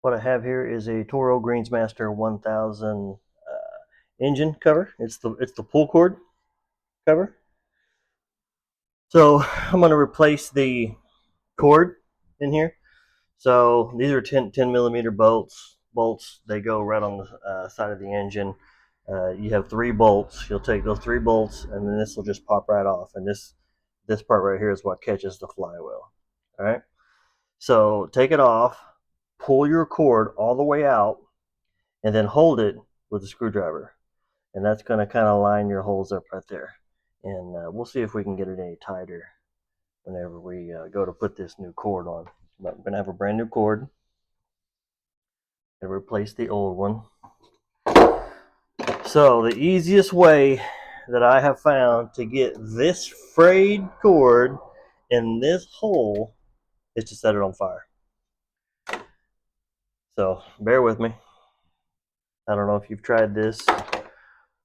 What I have here is a Toro Greensmaster 1000 engine cover. It's the pull cord cover. So I'm going to replace the cord in here. So these are 10 millimeter bolts. They go right on the side of the engine. You have 3 bolts. You'll take those 3 bolts, and then this will just pop right off. And this part right here is what catches the flywheel. All right. So take it off, pull your cord all the way out, and then hold it with a screwdriver. And that's going to kind of line your holes up right there. And we'll see if we can get it any tighter whenever we go to put this new cord on. But I'm going to have a brand new cord and replace the old one. So the easiest way that I have found to get this frayed cord in this hole is to set it on fire. So bear with me. I don't know if you've tried this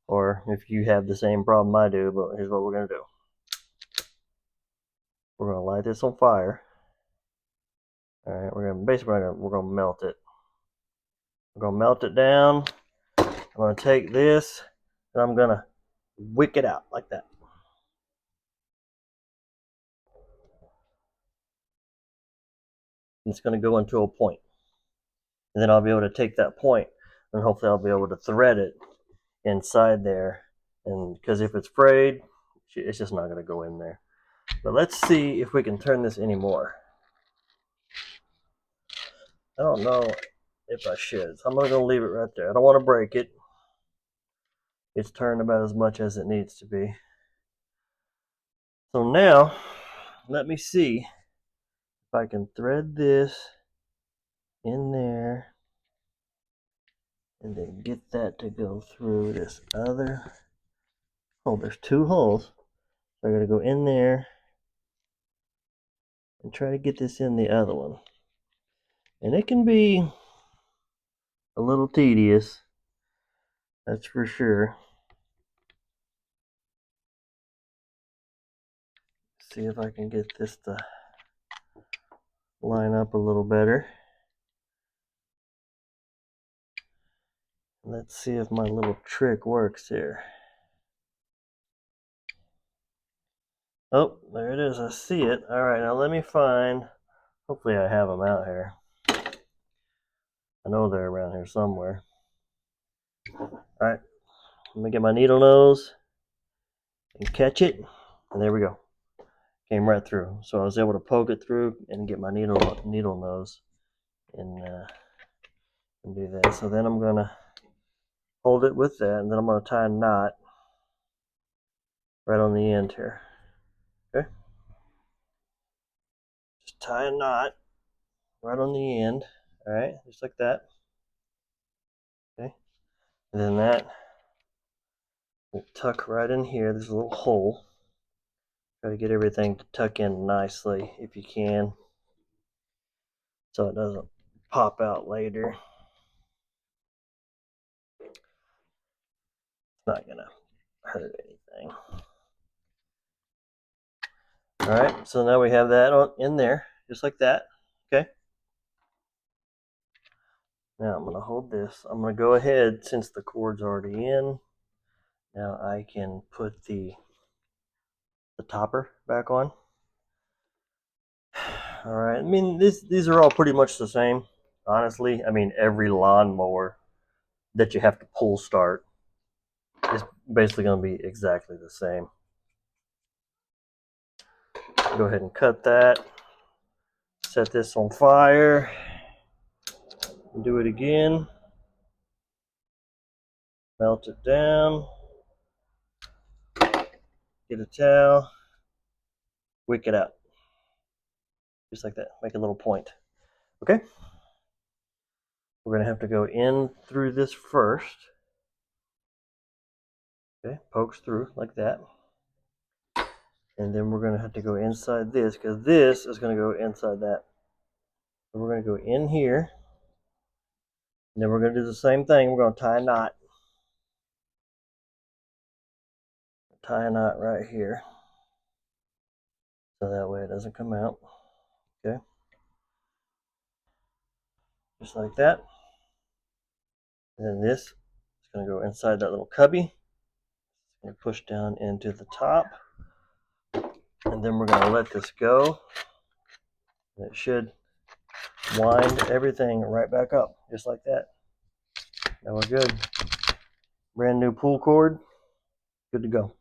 or if you have the same problem I do, but here's what we're going to do. We're going to light this on fire. All right, we're going to melt it. We're going to melt it down. I'm going to take this and I'm going to wick it out like that. It's going to go into a point. And then I'll be able to take that point and hopefully I'll be able to thread it inside there. And because if it's frayed, it's just not going to go in there. But let's see if we can turn this anymore. I don't know if I should. So I'm going to leave it right there. I don't want to break it. It's turned about as much as it needs to be. So now, let me see if I can thread this in there and then get that to go through this other. Oh, there's 2 holes. So I got to go in there and try to get this in the other one. And it can be a little tedious, that's for sure. See if I can get this to line up a little better. Let's see if my little trick works here. Oh, there it is. I see it. All right, now let me find. Hopefully I have them out here. I know they're around here somewhere. All right, let me get my needle nose and catch it. And there we go. Came right through. So I was able to poke it through and get my needle nose and do that. So then I'm going to hold it with that, and then I'm going to tie a knot right on the end here. Okay? Just tie a knot right on the end. All right, just like that. Okay, and then that will tuck right in here. There's a little hole. Try to get everything to tuck in nicely if you can, so it doesn't pop out later. It's not gonna hurt anything. All right, so now we have that in there, just like that. Okay. Now I'm gonna hold this. I'm gonna go ahead, since the cord's already in. Now I can put the topper back on. All right. I mean, these are all pretty much the same, honestly. I mean, every lawnmower that you have to pull start is basically going to be exactly the same. Go ahead and cut that. Set this on fire. Do it again. Melt it down. Get a towel. Wick it out. Just like that. Make a little point. Okay? We're going to have to go in through this first. Okay? Pokes through like that. And then we're going to have to go inside this, because this is going to go inside that. So we're going to go in here. And then we're going to do the same thing. We're going to tie a knot. Tie a knot right here. So that way it doesn't come out. Okay. just like that. And then this is going to go inside that little cubby. It's going to push down into the top. And then we're going to let this go. And it should wind everything right back up, just like that. Now we're good. Brand new pull cord, good to go.